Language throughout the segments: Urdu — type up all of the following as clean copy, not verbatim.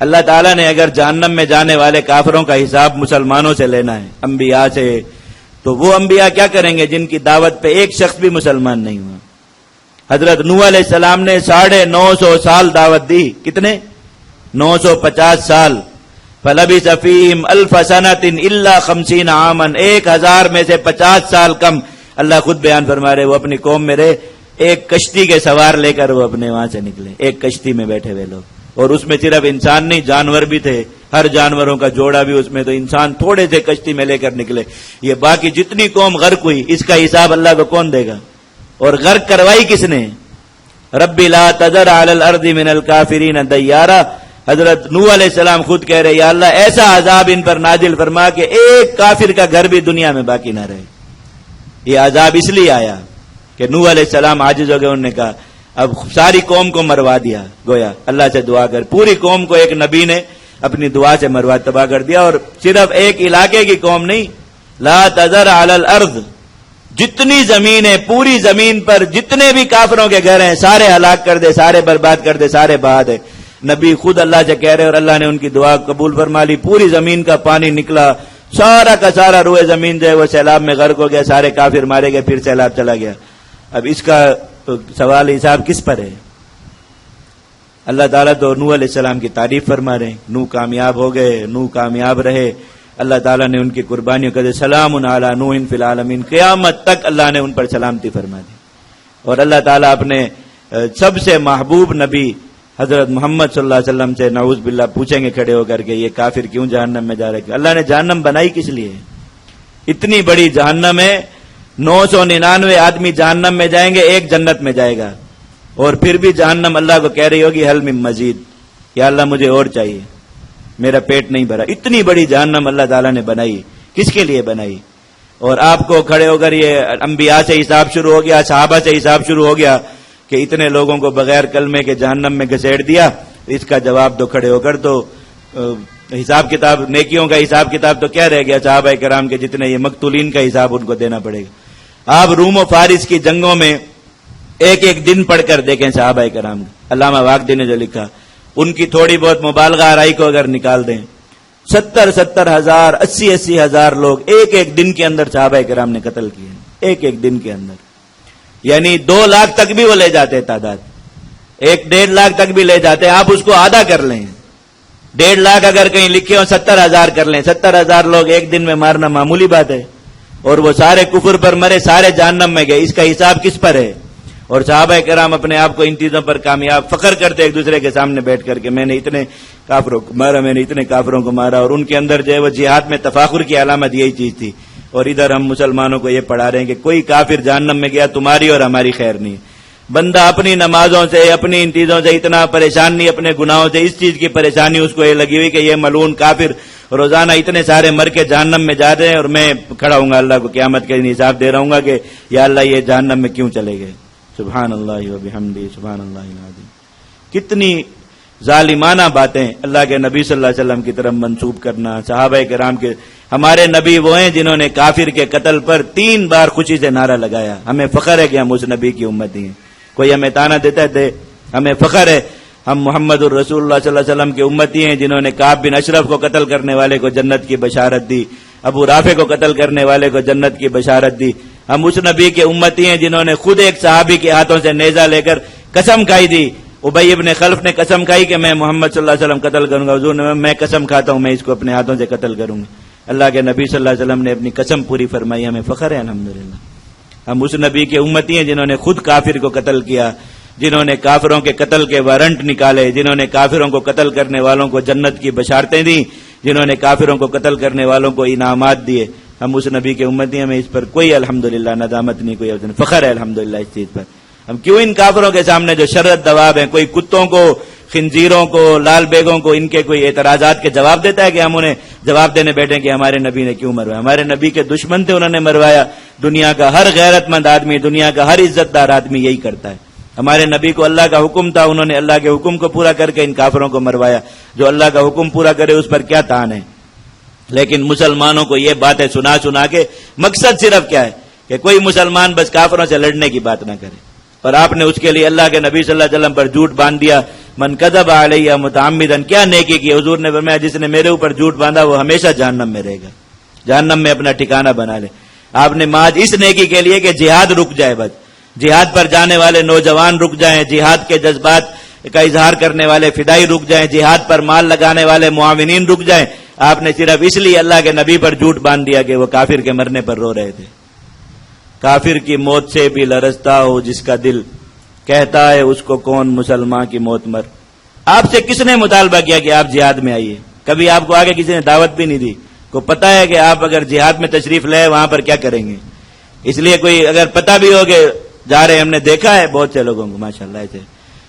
اللہ تعالیٰ نے اگر جہنم میں جانے والے کافروں کا حساب مسلمانوں سے لینا ہے، انبیاء سے، تو وہ انبیاء کیا کریں گے جن کی دعوت پہ ایک شخص بھی مسلمان نہیں ہوا؟ حضرت نوح علیہ السلام نے 950 سال دعوت دی، کتنے؟ 950 سال. فلبث فیہم الف سنۃ الا 50 عاما، 1000 میں سے 50 سال کم. اللہ خود بیان فرما رہے وہ اپنی قوم میں رہے، ایک کشتی کے سوار لے کر وہ اپنے وہاں سے نکلے، ایک کشتی میں بیٹھے ہوئے لوگ، اور اس میں صرف انسان نہیں جانور بھی تھے، ہر جانوروں کا جوڑا بھی اس میں، تو انسان تھوڑے سے کشتی میں لے کر نکلے. یہ باقی جتنی قوم غرق ہوئی اس کا حساب اللہ کو کون دے گا؟ اور غرق کروائی کس نے؟ رب لا تذر علی الارض من الکافرین دیارا. حضرت نوح علیہ السلام خود کہہ رہے یا اللہ ایسا عذاب ان پر نازل فرما کہ ایک کافر کا گھر بھی دنیا میں باقی نہ رہے. یہ عذاب اس لیے آیا کہ نوح علیہ السلام عاجز ہو گئے، انہوں نے کہا اب ساری قوم کو مروا دیا، گویا اللہ سے دعا کر پوری قوم کو ایک نبی نے اپنی دعا سے مروا تباہ کر دیا. اور صرف ایک علاقے کی قوم نہیں، لا تذر علی الارض، جتنی زمین ہے پوری زمین پر جتنے بھی کافروں کے گھر ہیں سارے ہلاک کر دے، سارے برباد کر دے، سارے بہا دے. نبی خود اللہ سے کہہ رہے اور اللہ نے ان کی دعا قبول فرما لی. پوری زمین کا پانی نکلا، سارا کا سارا روئے زمین جو ہے وہ سیلاب میں غرق ہو گیا، سارے کافر مارے گئے، پھر سیلاب چلا گیا. اب اس کا سوال حساب کس پر ہے؟ اللہ تعالیٰ تو نوح علیہ السلام کی تعریف فرما رہے ہیں، نوح کامیاب ہو گئے، نوح کامیاب رہے. اللہ تعالیٰ نے ان کی قربانیوں کا سلام علی نوح فی العالمین، قیامت تک اللہ نے ان پر سلامتی فرما دی. اور اللہ تعالیٰ اپنے سب سے محبوب نبی حضرت محمد صلی اللہ علیہ وسلم سے نعوذ باللہ پوچھیں گے کھڑے ہو کر کے یہ کافر کیوں جہنم میں جا رہے؟ اللہ نے جہنم بنائی کس لیے؟ اتنی بڑی جہنم ہے، 999 آدمی جہنم میں جائیں گے، ایک جنت میں جائے گا. اور پھر بھی جہنم اللہ کو کہہ رہی ہوگی حل من مزید، یا اللہ مجھے اور چاہیے، میرا پیٹ نہیں بھرا. اتنی بڑی جہنم اللہ تعالیٰ نے بنائی، کس کے لیے بنائی؟ اور آپ کو کھڑے ہو کر یہ انبیاء سے حساب شروع ہو گیا، صحابہ سے حساب شروع ہو گیا کہ اتنے لوگوں کو بغیر کلمے کے جہنم میں گھسیٹ دیا. اس کا جواب دو کھڑے ہو کر. تو حساب کتاب، نیکیوں کا حساب کتاب تو کیا رہ گیا؟ صحابہ کرام کے جتنے یہ مقتولین کا حساب ان کو دینا پڑے گا. آپ روم و فارس کی جنگوں میں ایک ایک دن پڑھ کر دیکھیں صحابہ کرام. علامہ واقدی نے جو لکھا ان کی تھوڑی بہت مبالغہ آرائی کو اگر نکال دیں، 70 ہزار 80 ہزار لوگ ایک ایک دن کے اندر صحابہ کرام نے قتل کیے، ایک ایک دن کے اندر. یعنی 2 لاکھ تک بھی وہ لے جاتے تعداد، 1.5 لاکھ تک بھی لے جاتے. آپ اس کو آدھا کر لیں، 1.5 لاکھ اگر کہیں لکھے ہوں 70,000 کر لیں، 70,000 لوگ ایک دن میں مارنا معمولی بات ہے. اور وہ سارے کفر پر مرے، سارے جہنم میں گئے. اس کا حساب کس پر ہے؟ اور صحابہ کرام اپنے آپ کو ان چیزوں پر کامیاب فخر کرتے ایک دوسرے کے سامنے بیٹھ کر کے میں نے اتنے کافروں کو مارا، میں نے اتنے کافروں کو مارا. اور ان کے اندر جو ہے وہ جہاد میں تفاخر کی علامت یہی چیز تھی. اور ادھر ہم مسلمانوں کو یہ پڑھا رہے ہیں کہ کوئی کافر جہنم میں گیا، تمہاری اور ہماری خیر نہیں. بندہ اپنی نمازوں سے، اپنی ان چیزوں سے اتنا پریشان نہیں، اپنے گناہوں سے اس چیز کی پریشانی اس کو یہ لگی ہوئی کہ یہ ملعون کافر روزانہ اتنے سارے مر کے جہنم میں جا رہے ہیں اور میں کھڑا ہوں گا اللہ کو قیامت کے دن حساب دے رہا ہوں گا کہ یا اللہ یہ جہنم میں کیوں چلے گئے. سبحان اللہ و بحمدہ، سبحان اللہ العظیم. کتنی ظالمانہ باتیں اللہ کے نبی صلی اللہ علیہ وسلم کی طرف منسوب کرنا. صحابہ کرام کے، ہمارے نبی وہ ہیں جنہوں نے کافر کے قتل پر 3 بار خوشی سے نعرہ لگایا. ہمیں فخر ہے کہ ہم اس نبی کی امتی ہیں. کوئی ہمیں تانا دیتا ہے دے، ہمیں فخر ہے ہم محمد الرسول اللہ صلی اللہ علیہ وسلم کے امتی ہیں جنہوں نے کعب بن اشرف کو قتل کرنے والے کو جنت کی بشارت دی، ابو رافع کو قتل کرنے والے کو جنت کی بشارت دی. ہم اس نبی کے امتی ہیں جنہوں نے خود ایک صحابی کے ہاتھوں سے نیزہ لے کر قسم کھائی دی. ابی ابن خلف نے قسم کھائی کہ میں محمد صلی اللہ علیہ وسلم قتل کروں گا. حضور نے میں قسم کھاتا ہوں میں اس کو اپنے ہاتھوں سے قتل کروں گا. اللہ کے نبی صلی اللہ علیہ وسلم نے اپنی قسم پوری فرمائی. ہمیں فخر ہے الحمدللہ. ہم اس نبی کے امتی ہیں جنہوں نے خود کافر کو قتل کیا، جنہوں نے کافروں کے قتل کے وارنٹ نکالے، جنہوں نے کافروں کو قتل کرنے والوں کو جنت کی بشارتیں دیں، جنہوں نے کافروں کو قتل کرنے والوں کو انعامات دیے. ہم اس نبی کے امتی ہیں. ہمیں اس پر کوئی الحمدللہ ندامت نہیں، کوئی فخر ہے الحمدللہ اس چیز پر. ہم کیوں ان کافروں کے سامنے جو شرط دواب ہیں، کوئی کتوں کو، خنزیروں کو، لال بیگوں کو ان کے کوئی اعتراضات کے جواب دیتا ہے کہ ہم انہیں جواب دینے بیٹھے کہ ہمارے نبی نے کیوں مروایا؟ ہمارے نبی کے دشمن تھے، انہوں نے مروایا. دنیا کا ہر غیرت مند آدمی، دنیا کا ہر عزت دار آدمی یہی کرتا ہے. ہمارے نبی کو اللہ کا حکم تھا، انہوں نے اللہ کے حکم کو پورا کر کے ان کافروں کو مروایا. جو اللہ کا حکم پورا کرے اس پر کیا تان ہے. لیکن مسلمانوں کو یہ باتیں سنا سنا کے مقصد صرف کیا ہے کہ کوئی مسلمان بس کافروں سے لڑنے کی بات نہ کرے. اور آپ نے اس کے لیے اللہ کے نبی صلی اللہ علیہ وسلم پر جھوٹ باندھ دیا. من کذب علیہ متعمدن، کیا نیکی کی؟ حضور نے فرمایا جس نے میرے اوپر جھوٹ باندھا وہ ہمیشہ جہنم میں رہے گا، جہنم میں اپنا ٹھکانہ بنا لے۔ آپ نے ماج اس نیکی کے لیے کہ جہاد رک جائے، بس جہاد پر جانے والے نوجوان رک جائیں، جہاد کے جذبات کا اظہار کرنے والے فدائی رک جائیں، جہاد پر مال لگانے والے معاونین رک جائیں۔ آپ نے صرف اس لیے اللہ کے نبی پر جھوٹ باندھ دیا کہ وہ کافر کے مرنے پر رو رہے تھے۔ کافر کی موت سے بھی لرزتا ہو جس کا دل، کہتا ہے اس کو کون مسلمان کی موت مر۔ آپ سے کس نے مطالبہ کیا کہ آپ جہاد میں آئیے؟ کبھی آپ کو آگے کسی نے دعوت بھی نہیں دی۔ کو پتا ہے کہ آپ اگر جہاد میں تشریف لائے وہاں پر کیا کریں گے، اس لیے کوئی اگر پتا بھی ہو کہ جا رہے، ہم نے دیکھا ہے بہت سے لوگوں کو ماشاءاللہ ایسے۔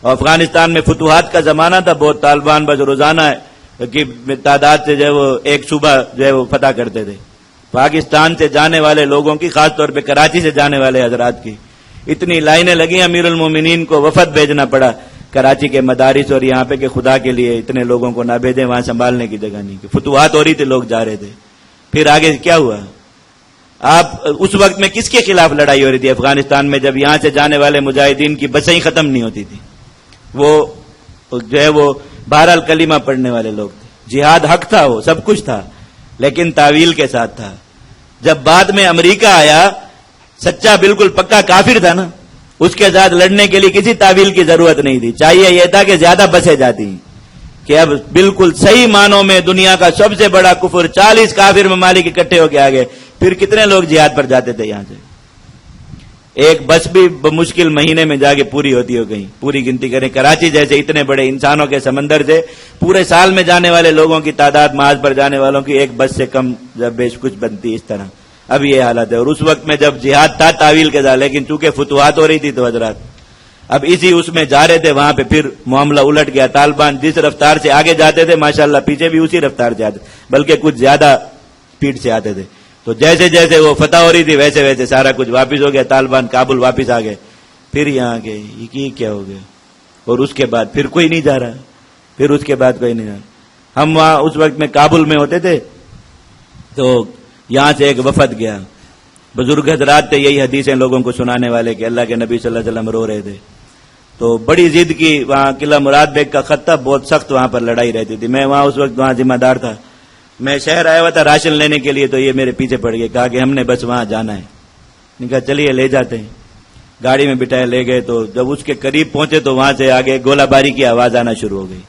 اور افغانستان میں فتوحات کا زمانہ تھا، بہت طالبان بس روزانہ کی تعداد سے جو ہے وہ ایک صوبہ جو ہے وہ فتح کرتے تھے۔ پاکستان سے جانے والے لوگوں کی، خاص طور پہ کراچی سے جانے والے حضرات کی اتنی لائنیں لگی، امیر المومنین کو وفد بھیجنا پڑا کراچی کے مدارس اور یہاں پہ کہ خدا کے لیے اتنے لوگوں کو نہ بھیجیں، وہاں سنبھالنے کی جگہ نہیں، کہ فتوحات ہو رہی تھی، لوگ جا رہے تھے۔ پھر آگے کیا ہوا؟ آپ اس وقت میں کس کے خلاف لڑائی ہو رہی تھی افغانستان میں، جب یہاں سے جانے والے مجاہدین کی بسیں ہی ختم نہیں ہوتی تھی؟ وہ جو ہے وہ بہرحال کلمہ پڑھنے والے لوگ تھے۔ جہاد حق تھا، وہ سب کچھ تھا، لیکن تعویل کے ساتھ تھا۔ جب بعد میں امریکہ آیا، سچا بالکل پکا کافر تھا نا، اس کے ساتھ لڑنے کے لیے کسی تعویل کی ضرورت نہیں تھی۔ چاہیے یہ تھا کہ زیادہ بسیں جاتی کہ اب بالکل صحیح معنوں میں دنیا کا سب سے بڑا کفر، 40 کافر ممالک اکٹھے ہو کے آگے، پھر کتنے لوگ جہاد پر جاتے تھے یہاں سے؟ ایک بس بھی بمشکل مہینے میں جا کے پوری ہوتی ہو گئی، پوری گنتی کریں، کراچی جیسے اتنے بڑے انسانوں کے سمندر سے پورے سال میں جانے والے لوگوں کی تعداد محاذ پر جانے والوں کی ایک بس سے کم جب بیش کچھ بنتی اس طرح۔ اب یہ حالت ہے، اور اس وقت میں جب جہاد تھا تعویل کے ساتھ، لیکن چونکہ فتوحات ہو رہی تھی تو حضرات اب اسی اس میں جا رہے تھے، وہاں پہ پھر معاملہ الٹ گیا۔ طالبان جس رفتار سے آگے جاتے تھے ماشاءاللہ پیچھے بھی اسی رفتار سے آتے، بلکہ کچھ زیادہ سپیڈ سے آتے تھے۔ تو جیسے جیسے وہ فتح ہو رہی تھی ویسے ویسے سارا کچھ واپس ہو گیا، طالبان کابل واپس آ گئے، پھر یہاں کے یہ کیا ہو گیا، اور اس کے بعد پھر کوئی نہیں جا رہا، پھر اس کے بعد کوئی نہیں جا رہا۔ ہم وہاں اس وقت میں کابل میں ہوتے تھے، تو یہاں سے ایک وفد گیا، بزرگ حضرات تھے یہی حدیثیں لوگوں کو سنانے والے کہ اللہ کے نبی صلی اللہ علیہ وسلم رو رہے تھے، تو بڑی ضد کی، وہاں قلعہ مراد بیگ کا خط تھا، بہت سخت وہاں پر لڑائی رہتی تھی۔ میں وہاں اس وقت وہاں ذمہ دار تھا، میں شہر آیا ہوا تھا راشن لینے کے لیے، تو یہ میرے پیچھے پڑ گئے، کہا کہ ہم نے بس وہاں جانا ہے۔ میں کہا چلیے لے جاتے ہیں، گاڑی میں بٹھائے لے گئے، تو جب اس کے قریب پہنچے تو وہاں سے آگے گولہ باری کی آواز آنا شروع ہو گئی۔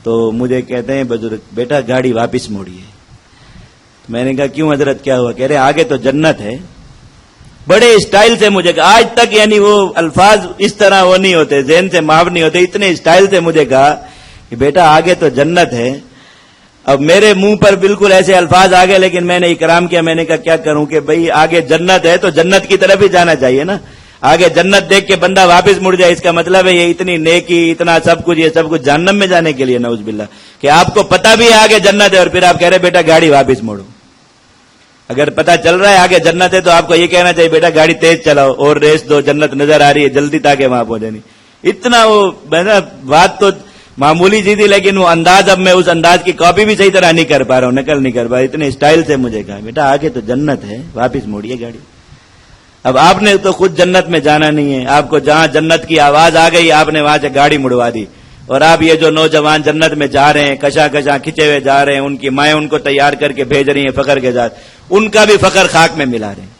تو مجھے کہتے ہیں بزرگ بیٹا گاڑی واپس موڑیے۔ میں نے کہا کیوں حضرت کیا ہوا؟ کہہ رہے آگے تو جنت ہے۔ بڑے اسٹائل سے مجھے کہا، آج تک یعنی وہ الفاظ اس طرح وہ نہیں ہوتے، ذہن سے معاف نہیں ہوتے، اتنے اسٹائل سے مجھے کہا کہ بیٹا آگے تو جنت ہے۔ اب میرے منہ پر بالکل ایسے الفاظ آ گئے، لیکن میں نے اکرام کیا، میں نے کہا کیا کروں کہ بھئی آگے جنت ہے تو جنت کی طرف ہی جانا چاہیے نا، آگے جنت دیکھ کے بندہ واپس مڑ جائے، اس کا مطلب ہے یہ اتنی نیکی اتنا سب کچھ، یہ سب کچھ جہنم میں جانے کے لیے، نعوذ باللہ، کہ آپ کو پتہ بھی ہے آگے جنت ہے اور پھر آپ کہہ رہے بیٹا گاڑی واپس موڑو۔ اگر پتہ چل رہا ہے آگے جنت ہے تو آپ کو یہ کہنا چاہیے بیٹا گاڑی تیز چلاؤ اور ریس دو، جنت نظر آ رہی ہے جلدی تاکہ وہاں پہنچے نہیں۔ اتنا وہ بات تو معمولی سی تھی، لیکن وہ انداز اب میں اس انداز کی کاپی بھی صحیح طرح نہیں کر پا رہا ہوں، نقل نہیں کر پا رہا، اتنے اسٹائل سے مجھے کہا بیٹا آگے تو جنت ہے واپس موڑیے گاڑی۔ اب آپ نے تو خود جنت میں جانا نہیں ہے، آپ کو جہاں جنت کی آواز آ گئی آپ نے وہاں سے گاڑی مڑوا دی، اور آپ یہ جو نوجوان جنت میں جا رہے ہیں کشاں کشاں کھچے ہوئے جا رہے ہیں، ان کی مائیں ان کو تیار کر کے بھیج رہی ہیں فخر کے ساتھ، ان کا بھی فخر خاک میں ملا رہے ہیں،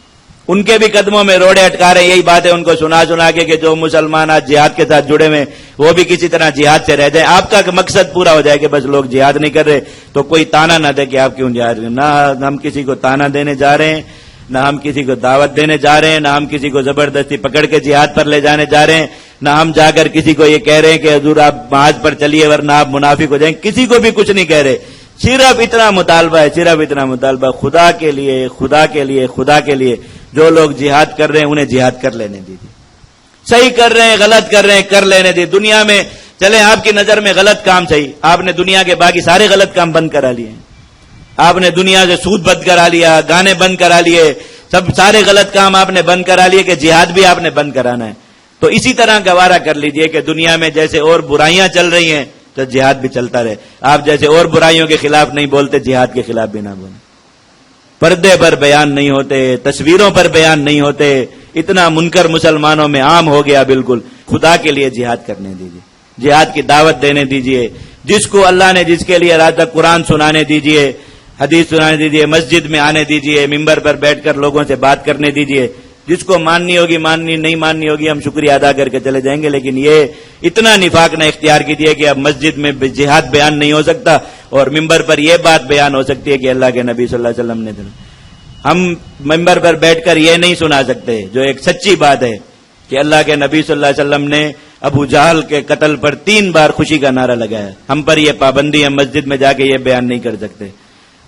ان کے بھی قدموں میں روڑے اٹکا رہے ہیں۔ یہی بات ہے ان کو سنا سنا کے کہ جو مسلمان آج جہاد کے ساتھ جڑے ہوئے وہ بھی کسی طرح جہاد سے رہ جائیں، آپ کا مقصد پورا ہو جائے کہ بس لوگ جہاد نہیں کر رہے تو کوئی تانا نہ دے کہ آپ کیوں جہاد کریں۔ نہ ہم کسی کو تانا دینے جا رہے ہیں، نہ ہم کسی کو دعوت دینے جا رہے ہیں، نہ ہم کسی کو زبردستی پکڑ کے جہاد پر لے جانے جا رہے ہیں، نہ ہم جا کر کسی کو یہ کہہ رہے ہیں کہ حضور آپ محاذ پر چلیے ورنہ آپ منافق ہو جائیں، کسی کو بھی کچھ نہیں کہہ رہے، صرف اتنا مطالبہ ہے، صرف اتنا مطالبہ، خدا کے لیے خدا کے لیے خدا کے لیے جو لوگ جہاد کر رہے ہیں انہیں جہاد کر لینے دیجیے، صحیح کر رہے ہیں غلط کر رہے ہیں کر لینے دیجیے۔ دنیا میں چلیں آپ کی نظر میں غلط کام صحیح، آپ نے دنیا کے باقی سارے غلط کام بند کرا لیے، آپ نے دنیا سے سود بند کرا لیا، گانے بند کرا لیے، سب سارے غلط کام آپ نے بند کرا لیے کہ جہاد بھی آپ نے بند کرانا ہے، تو اسی طرح گوارا کر لیجئے کہ دنیا میں جیسے اور برائیاں چل رہی ہیں تو جہاد بھی چلتا رہے، آپ جیسے اور برائیوں کے خلاف نہیں بولتے جہاد کے خلاف بھی نہ بولیں، پردے پر بیان نہیں ہوتے، تصویروں پر بیان نہیں ہوتے، اتنا منکر مسلمانوں میں عام ہو گیا بالکل، خدا کے لیے جہاد کرنے دیجئے، جہاد کی دعوت دینے دیجئے، جس کو اللہ نے جس کے لیے رات تک قرآن سنانے دیجئے، حدیث سنانے دیجئے، مسجد میں آنے دیجئے، ممبر پر بیٹھ کر لوگوں سے بات کرنے دیجئے، جس کو ماننی ہوگی ماننی، نہیں ماننی ہوگی ہم شکریہ ادا کر کے چلے جائیں گے، لیکن یہ اتنا نفاق نہ اختیار کیجیے کہ اب مسجد میں جہاد بیان نہیں ہو سکتا اور ممبر پر یہ بات بیان ہو سکتی ہے کہ اللہ کے نبی صلی اللہ علیہ وسلم نے ہم ممبر پر بیٹھ کر یہ نہیں سنا سکتے جو ایک سچی بات ہے کہ اللہ کے نبی صلی اللہ علیہ وسلم نے ابو جہل کے قتل پر 3 بار خوشی کا نعرہ لگایا. ہم پر یہ پابندی ہے مسجد میں جا کے یہ بیان نہیں کر سکتے،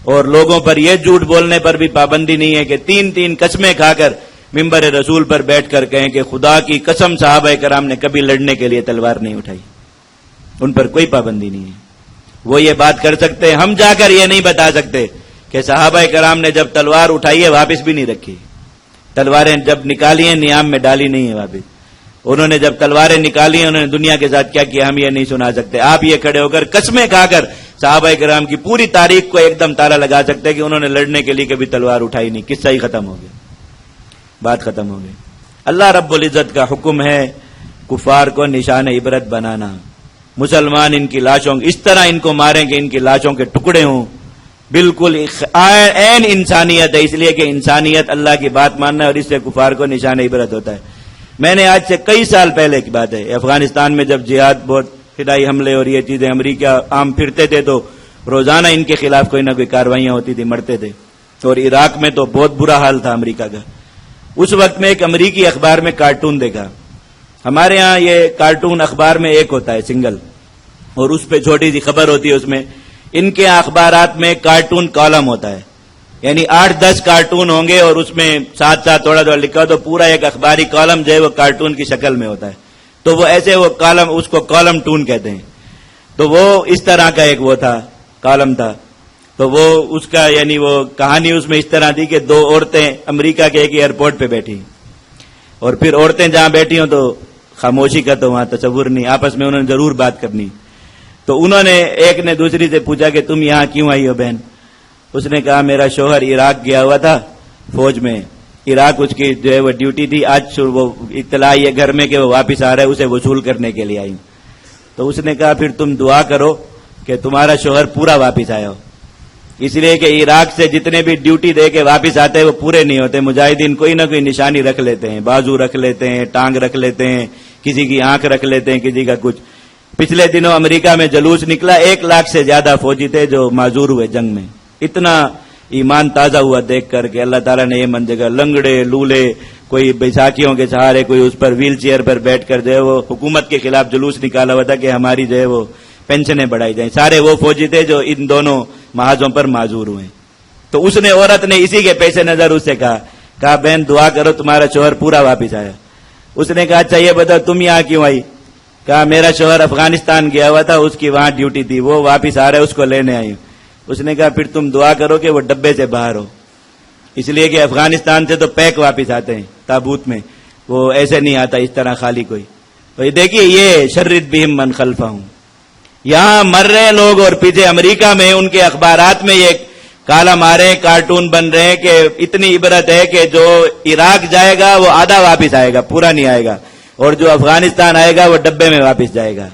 اور لوگوں پر یہ جھوٹ بولنے پر بھی پابندی نہیں ہے کہ 3 قسمیں کھا کر ممبر رسول پر بیٹھ کر کہیں کہ خدا کی قسم صحابہ کرام نے کبھی لڑنے کے لیے تلوار نہیں اٹھائی. ان پر کوئی پابندی نہیں ہے، وہ یہ بات کر سکتے ہیں. ہم جا کر یہ نہیں بتا سکتے کہ صحابہ کرام نے جب تلوار اٹھائی ہے واپس بھی نہیں رکھی، تلواریں جب نکالی ہیں نیام میں ڈالی نہیں ہے واپس. انہوں نے جب تلواریں نکالی ہیں انہوں نے دنیا کے ساتھ کیا کیا ہم یہ نہیں سنا سکتے. آپ یہ کھڑے ہو کر قسمیں کھا کر صحابہ کرام کی پوری تاریخ کو ایک دم تالا لگا سکتے ہیں کہ انہوں نے لڑنے کے لیے کبھی تلوار اٹھائی نہیں. قصہ ہی ختم ہو گیا، بات ختم ہو گئی. اللہ رب العزت کا حکم ہے کفار کو نشان عبرت بنانا. مسلمان ان کی لاشوں اس طرح ان کو ماریں کہ ان کی لاشوں کے ٹکڑے ہوں. بالکل عین انسانیت ہے، اس لیے کہ انسانیت اللہ کی بات ماننا ہے اور اس سے کفار کو نشان عبرت ہوتا ہے. میں نے آج سے کئی سال پہلے کی بات ہے، افغانستان میں جب جہاد بہت فدائی حملے اور یہ چیزیں امریکہ عام پھرتے تھے تو روزانہ ان کے خلاف کوئی نہ کوئی کاروائیاں ہوتی تھی، مرتے تھے. اور عراق میں تو بہت برا حال تھا امریکہ کا. اس وقت میں ایک امریکی اخبار میں کارٹون دیکھا. ہمارے ہاں یہ کارٹون اخبار میں ایک ہوتا ہے سنگل، اور اس پہ چھوٹی سی خبر ہوتی ہے. اس میں ان کے اخبارات میں کارٹون کالم ہوتا ہے، یعنی 8-10 کارٹون ہوں گے اور اس میں ساتھ تھوڑا تھوڑا لکھا تو پورا ایک اخباری کالم جو ہے وہ کارٹون کی شکل میں ہوتا ہے. تو وہ ایسے وہ کالم اس کو کالم ٹون کہتے ہیں. تو وہ اس طرح کا ایک وہ تھا کالم تھا. تو وہ اس کا یعنی وہ کہانی اس میں اس طرح تھی کہ 2 عورتیں امریکہ کے ایک ایئرپورٹ پہ بیٹھی، اور پھر عورتیں جہاں بیٹھی ہوں تو خاموشی کا تو وہاں تصور نہیں، آپس میں انہوں نے ضرور بات کرنی. تو انہوں نے ایک نے دوسری سے پوچھا کہ تم یہاں کیوں آئی ہو بہن؟ اس نے کہا میرا شوہر عراق گیا ہوا تھا فوج میں، عراق اس کی جو ہے وہ ڈیوٹی تھی، آج وہ اطلاع یہ گھر میں کہ وہ واپس آ رہا ہے، اسے وصول کرنے کے لیے آئی. تو اس نے کہا پھر تم دعا کرو کہ تمہارا شوہر پورا واپس آیا ہو، اس لیے کہ عراق سے جتنے بھی ڈیوٹی دے کے واپس آتے ہیں وہ پورے نہیں ہوتے. مجاہدین کوئی نہ کوئی نشانی رکھ لیتے ہیں، بازو رکھ لیتے ہیں، ٹانگ رکھ لیتے ہیں، کسی کی آنکھ رکھ لیتے ہیں، کسی کا کچھ. پچھلے دنوں امریکہ میں جلوس نکلا، 1 لاکھ سے زیادہ فوجی تھے جو معذور ہوئے جنگ میں. اتنا ایمان تازہ ہوا دیکھ کر کہ اللہ تعالیٰ نے یہ منظر، لنگڑے لولے، کوئی بیساکھیوں کے سہارے، کوئی اس پر ویل چیئر پر بیٹھ کر جو ہے وہ حکومت کے خلاف جلوس نکالا ہوا تھا کہ ہماری جو ہے وہ پینشنیں بڑھائی جائیں. سارے وہ فوجی تھے جو ان دونوں محاذوں پر معذور ہوئے. تو اس نے عورت نے اسی کے پیش نظر اس سے کہا بہن دعا کرو تمہارا شوہر پورا واپس آیا. اس نے کہا اچھا یہ بتاؤ تم یہاں کیوں آئی؟ کہا میرا شوہر افغانستان گیا ہوا تھا، اس کی وہاں ڈیوٹی تھی، وہ واپس آ رہا ہے، اس کو لینے آئی. اس نے کہا پھر تم دعا کرو کہ وہ ڈبے سے باہر ہو، اس لیے کہ افغانستان سے تو پیک واپس آتے ہیں تابوت میں، وہ ایسے نہیں آتا اس طرح خالی کوئی. تو یہ دیکھیے یہ شرد بہم من خلفہم، یہاں مر رہے لوگ اور پیچھے امریکہ میں ان کے اخبارات میں یہ کالم آ رہے ہیں، کارٹون بن رہے ہیں کہ اتنی عبرت ہے کہ جو عراق جائے گا وہ آدھا واپس آئے گا، پورا نہیں آئے گا، اور جو افغانستان آئے گا وہ ڈبے میں واپس جائے گا.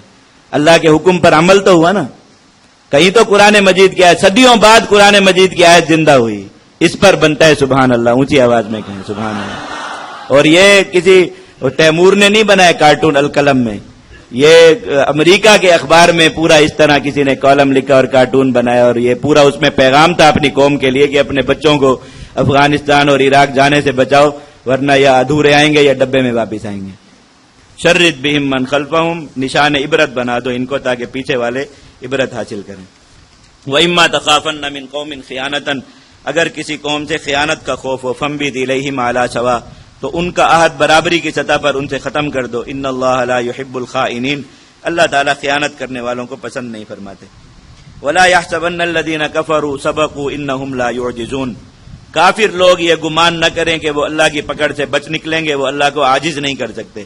اللہ کے حکم پر عمل تو ہوا نا. کہیں تو قرآن مجید کی آیت، صدیوں بعد قرآن مجید کی آیت زندہ ہوئی، اس پر بنتا ہے سبحان اللہ. اونچی آواز میں کہیں سبحان اللہ. اور یہ کسی تیمور نے نہیں بنایا کارٹون القلم میں، یہ امریکہ کے اخبار میں پورا اس طرح کسی نے کالم لکھا اور کارٹون بنایا، اور یہ پورا اس میں پیغام تھا اپنی قوم کے لیے کہ اپنے بچوں کو افغانستان اور عراق جانے سے بچاؤ ورنہ یا ادھورے آئیں گے یا ڈبے میں واپس آئیں گے. شرد بہم من خلفہم، نشان عبرت بنا دو ان کو تاکہ پیچھے والے عبرت حاصل کریں. وَإِمَّا تَخَافَنَّ مِنْ قَوْمٍ خِيَانَةً، اگر کسی قوم سے خیانت کا خوف ہو، فَانبِذْ إِلَيْهِمْ عَلَىٰ سَوَاءٍ، تو ان کا عہد برابری کی سطح پر ان سے ختم کر دو. ان اللہ لا يحب الخائنین، اللہ تعالیٰ خیانت کرنے والوں کو پسند نہیں فرماتے. ولا يحسبن الذين كفروا سبقوا انهم لا يعجزون، کافر لوگ یہ گمان نہ کریں کہ وہ اللہ کی پکڑ سے بچ نکلیں گے، وہ اللہ کو عاجز نہیں کر سکتے.